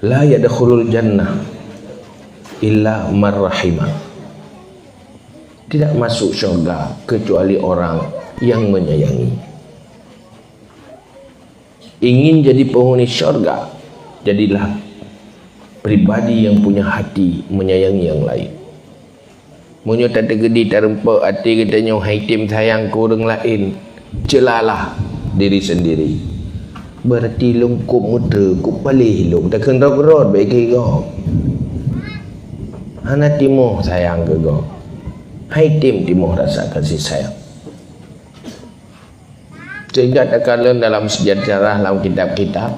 La yadkhulul jannah illa man rahimah. Tidak masuk syurga kecuali orang yang menyayangi. Ingin jadi penghuni syurga, jadilah pribadi yang punya hati menyayangi yang lain. Munyo tak tergedi terempak hati katanya haitim sayang ke orang lain, celalah diri sendiri. Berarti lungkup muda ku palih lung tak kena gerot baik go. Hana timoh sayang ke go. Haitim timoh rasa kasih sayang. Sehingga tak kala dalam sejarah dalam kitab-kitab,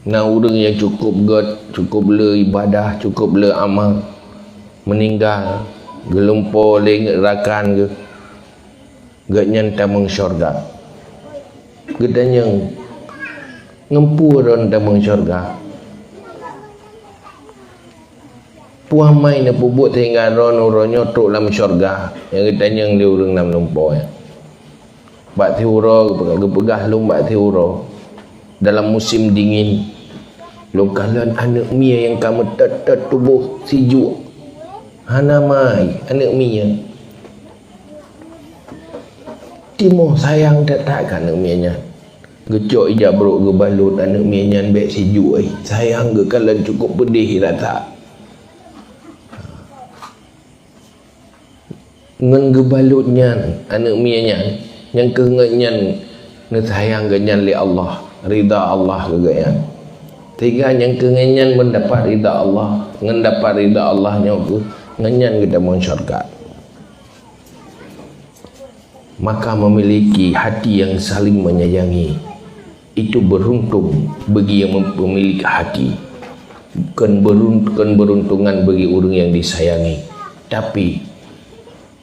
nah orang yang cukup god, cukup le ibadah, cukup le amal, meninggal gelumpur rakan ke gatnya tamang syurga, gedanya ngempuran tamang syurga, puamai na pubut sehingga ron tok dalam syurga yang gedanya dia orang dalam lumpur ya. Bak tiura pegah lung bak tiura dalam musim dingin, lung kalan anak mia yang kamu tet tubuh sijuk hana mai anak mia timoh sayang tak anak mianya gecok ijak beruk ke balut anak mianya baik sijuk sayang ke kalan cukup pedih rata ngan gebalutnya anak mianya yang kengenyan ne sayang genyan li Allah, ridha Allah kegaya. Tiga yang kengenyan mendapat ridha Allah, mendapat ridha Allah nyoku ngenyan kita mon syurga. Maka memiliki hati yang saling menyayangi itu beruntung bagi yang memiliki hati. Bukan beruntungan bagi orang yang disayangi, tapi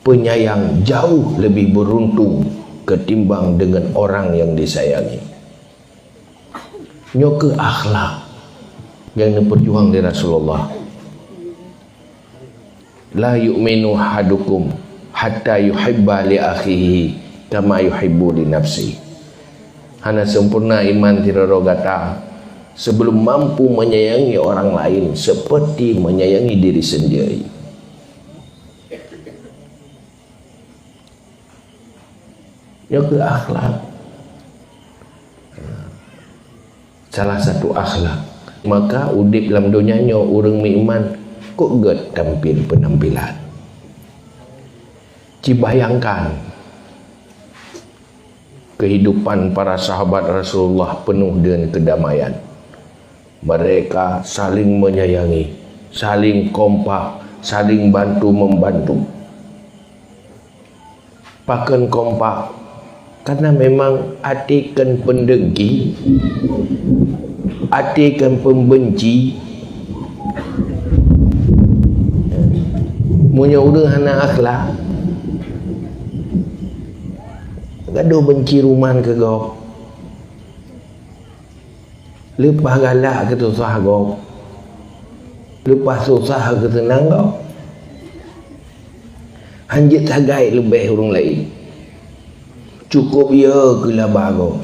penyayang jauh lebih beruntung ketimbang dengan orang yang disayangi. Nyoke akhlak yang diperjuang di Rasulullah. La yu'minu hadukum hatta yuhibba li akhihi kama yuhibbu li nafsi. Hana sempurna iman tirarogata sebelum mampu menyayangi orang lain seperti menyayangi diri sendiri. Nyoke akhlak, salah satu akhlak. Maka udip dalam dunia nyo orang beriman kok get tampil penampilan. Cibayangkan kehidupan para sahabat Rasulullah penuh dengan kedamaian. Mereka saling menyayangi, saling kompak, saling bantu membantu. Pakan kompak karena memang atikan pendengki, atikan pembenci, punya orang hana akhlak, gaduh benci ruman ke gop, lepas galak ke susah gop, lepas susah ke senang gop, hanjit sagai lebih orang lain. Cukup ya ke labago.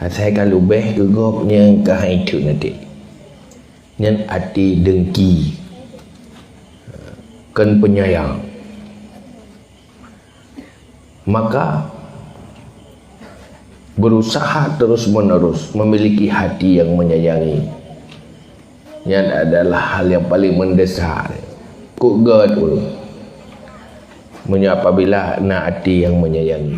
Saya kalau lebih ke gopnya ke itu nanti. Yang hati dengki. Kan penyayang. Maka berusaha terus menerus memiliki hati yang menyayangi. Yang adalah hal yang paling mendesak. Kok God apabila nak hati yang menyayangi.